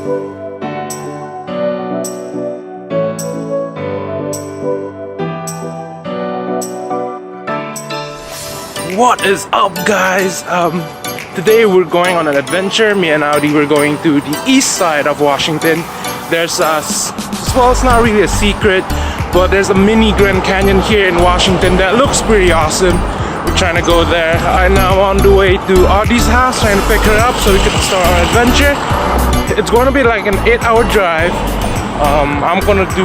What is up, guys? Today we're going on an adventure. Me and Audi, we're going to the east side of Washington. There's well, it's not really a secret, but there's a mini Grand Canyon here in Washington that looks pretty awesome. We're trying to go there. I'm now on the way to Audi's house, trying to pick her up so we can start our adventure. It's going to be like an 8-hour drive. I'm gonna do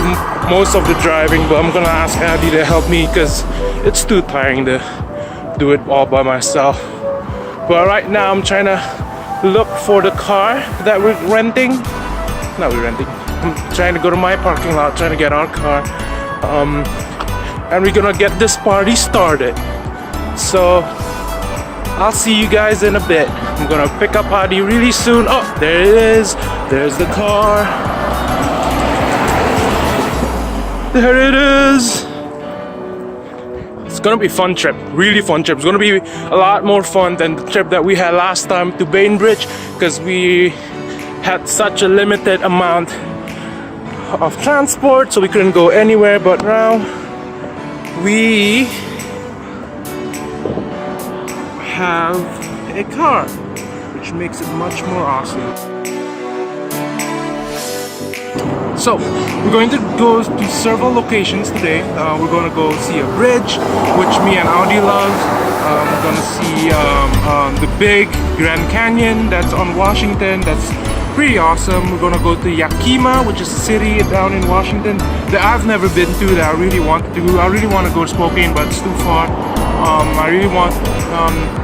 most of the driving, but I'm gonna ask Audi to help me because it's too tiring to do it all by myself. But right now I'm trying to look for the car that we're renting. Not we're renting. I'm trying to go to my parking lot, trying to get our car. And we're gonna get this party started. So I'll see you guys in a bit. I'm gonna pick up Audi really soon. Oh, there it is. There's the car. There it is. It's gonna be a fun trip, really fun trip. It's gonna be a lot more fun than the trip that we had last time to Bainbridge because we had such a limited amount of transport, so we couldn't go anywhere. But now we have a car, which makes it much more awesome. So we're going to go to several locations today. We're going to go see a bridge, which me and Audi love. We're going to see the big Grand Canyon that's on Washington. That's pretty awesome. We're going to go to Yakima, which is a city down in Washington that I've never been to, that I really want to do. I really want to go to Spokane, but it's too far. I really want.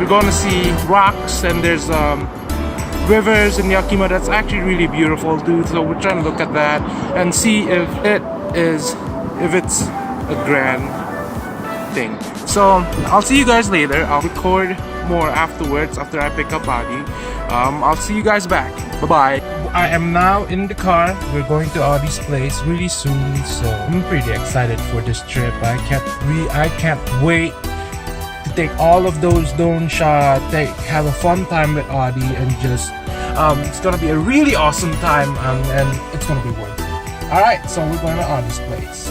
We're going to see rocks, and there's rivers in Yakima that's actually really beautiful too. So we're trying to look at that and see if it's a grand thing. So I'll see you guys later. I'll record more afterwards after I pick up Audi. I'll see you guys back. Bye bye. I am now in the car. We're going to Audi's place really soon, so I'm pretty excited for this trip. I can't wait to take all of those drone shots, have a fun time with Audi, and just it's gonna be a really awesome time, and it's gonna be worth it. Alright, so we're going to Audi's place.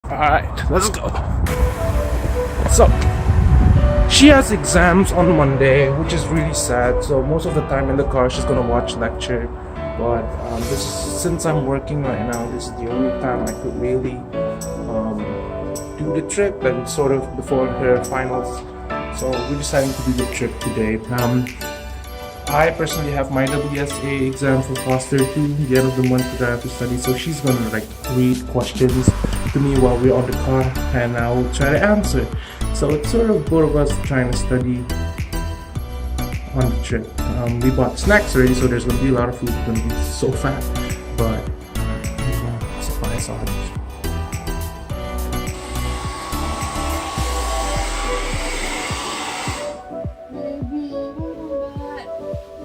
Alright, let's go. So she has exams on Monday, which is really sad. So most of the time in the car, she's gonna watch lecture. But since I'm working right now, this is the only time I could really do the trip, and sort of before her finals. So we're deciding to do the trip today. I personally have my WSA exam for Foster 2, the end of the month that I have to study. So she's gonna like read questions to me while we're on the car, and I will try to answer. So it's sort of both of us trying to study on the trip. We bought snacks already, so there's gonna be a lot of food. It's gonna be so fat, but surprise on.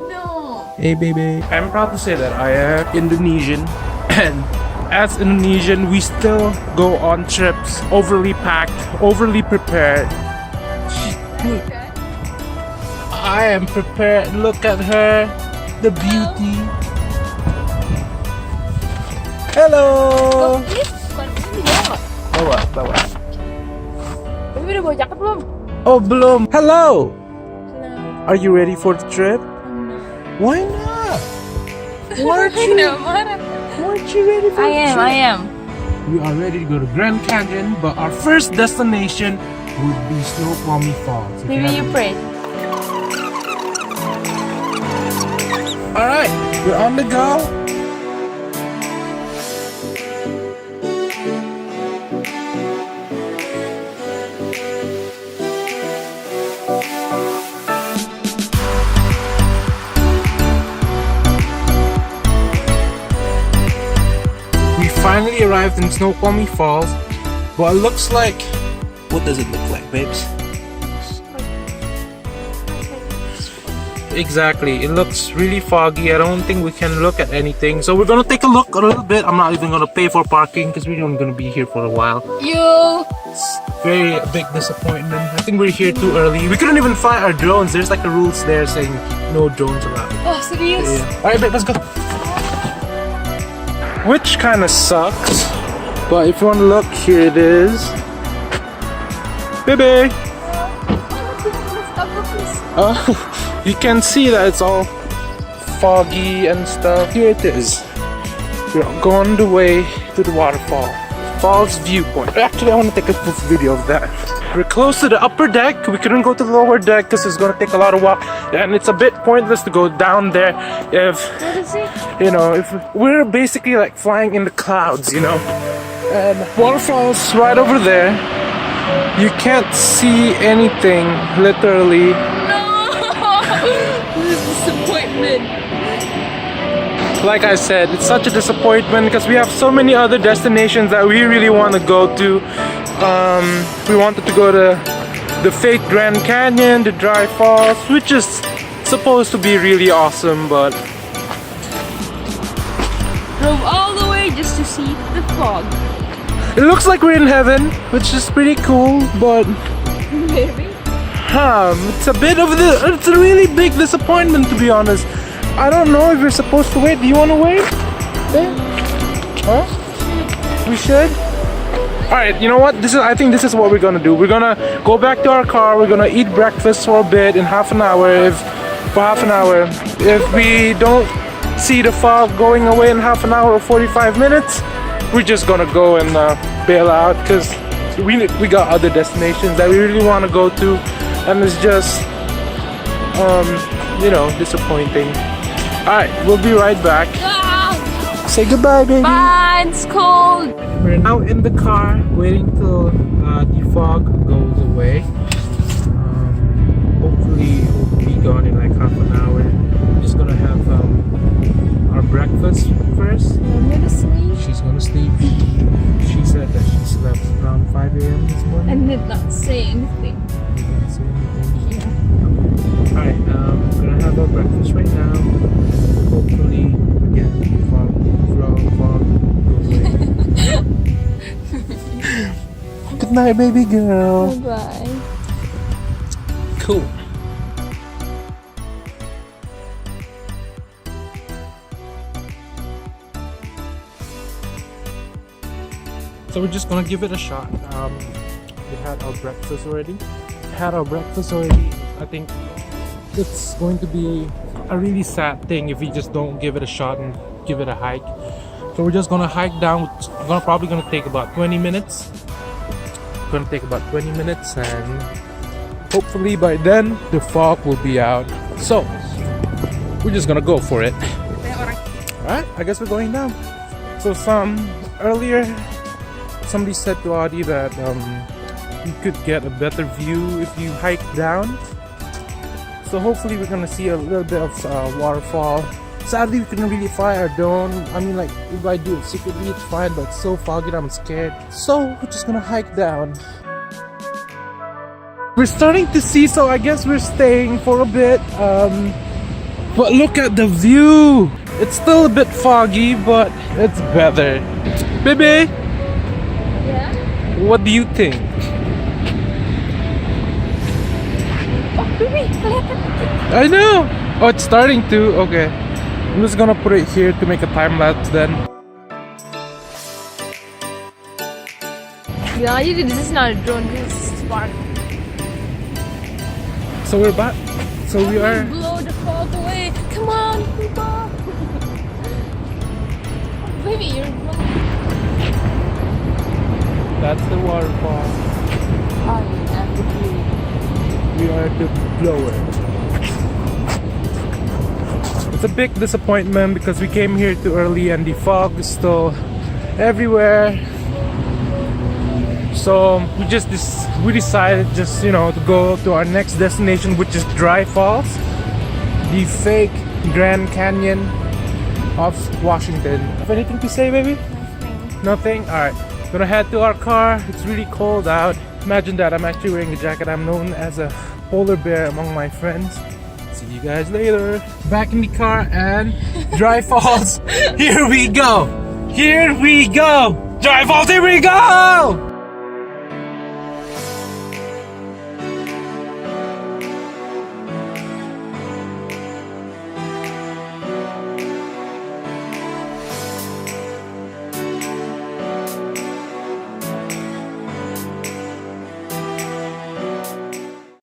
No. Hey baby. I'm proud to say that I am Indonesian, and as Indonesian, we still go on trips overly packed, overly prepared. I am prepared. Look at her, the beauty. Hello. Bawa. Tapi udah bawa jaket belum? Oh, belum. Hello. Hello. Are you ready for the trip? No. Why not? Why aren't you ready for the trip? I am. We are ready to go to Grand Canyon, but our first destination would be Snoqualmie Falls. Maybe you pray. Alright, we're on the go. We finally arrived in Snoqualmie Falls, but it looks like... What does it look like, babes? Exactly. It looks really foggy. I don't think we can look at anything. So we're gonna take a look a little bit. I'm not even gonna pay for parking because we're only gonna be here for a while. You. It's very big disappointment. I think we're here too early. We couldn't even fly our drones. There's like a rules there saying no drones allowed. Oh, serious? Yeah. Alright, babe, let's go. Which kind of sucks. But if you want to look, here it is. Baby! You can see that it's all foggy and stuff. Here it is. We're going the way to the waterfall. Falls viewpoint. Actually, I want to take a full video of that. We're close to the upper deck. We couldn't go to the lower deck because it's going to take a lot of walk. And it's a bit pointless to go down there if, you know, if we're basically like flying in the clouds, you know. And waterfall's right over there. You can't see anything, literally. Disappointment. Like I said, it's such a disappointment because we have so many other destinations that we really want to go to. We wanted to go to the fake Grand Canyon, the Dry Falls, which is supposed to be really awesome, but Drove all the way just to see the fog. it looks like we're in heaven, which is pretty cool, but Maybe. it's a bit of it's a really big disappointment, to be honest. I don't know if we're supposed to wait. Do you want to wait? Yeah. Huh? We should. All right. You know what? I think this is what we're gonna do. We're gonna go back to our car. We're gonna eat breakfast for a bit in half an hour. If we don't see the fog going away in half an hour or 45 minutes, we're just gonna go and bail out because we got other destinations that we really want to go to, and it's just you know, disappointing. Alright, we'll be right back. Ah, Say goodbye, baby. bye, it's cold. We're now in the car waiting till the fog goes away. Hopefully it will be gone in like half an hour. We're just gonna have our breakfast first. I'm gonna sleep. She's gonna sleep. She said that she slept around 5 a.m. this morning. And did not say anything. You can't say anything. Yeah. Alright, we're gonna have our breakfast right now. Hopefully, again, fog goes away. Good night, baby girl. Bye. Cool. So we're just gonna give it a shot. We had our breakfast already. I think it's going to be a really sad thing if we just don't give it a shot and give it a hike. So we're just gonna hike down. It's probably gonna take about 20 minutes. And hopefully by then the fog will be out. So we're just gonna go for it. Alright, I guess we're going down. So earlier somebody said to Audie that you could get a better view if you hike down. So hopefully we're gonna see a little bit of waterfall. Sadly, we couldn't really fly our drone. I mean, like, if I do it secretly, it's fine, but it's so foggy that I'm scared. So we're just gonna hike down. We're starting to see, so I guess we're staying for a bit. But look at the view. It's still a bit foggy, but it's better. Baby, Yeah? what do you think? Oh, baby, I know. Oh, it's starting to. Okay. I'm just gonna put it here to make a time lapse then. Yeah, this is not a drone, this is a Spark. So we're back. So we are. Blow the fog away. Come on, people. Baby, you're blowing. That's the waterfall. Oh, yeah. We are the blower. It's a big disappointment because we came here too early and the fog is still everywhere. So we decided just, you know, to go to our next destination, which is Dry Falls, the fake Grand Canyon of Washington. Have anything to say, baby? Nothing? Alright. Gonna head to our car. It's really cold out. Imagine that, I'm actually wearing a jacket. I'm known as a polar bear among my friends. See you guys later. Back in the car and Dry Falls. Here we go. Here we go. Dry Falls, here we go.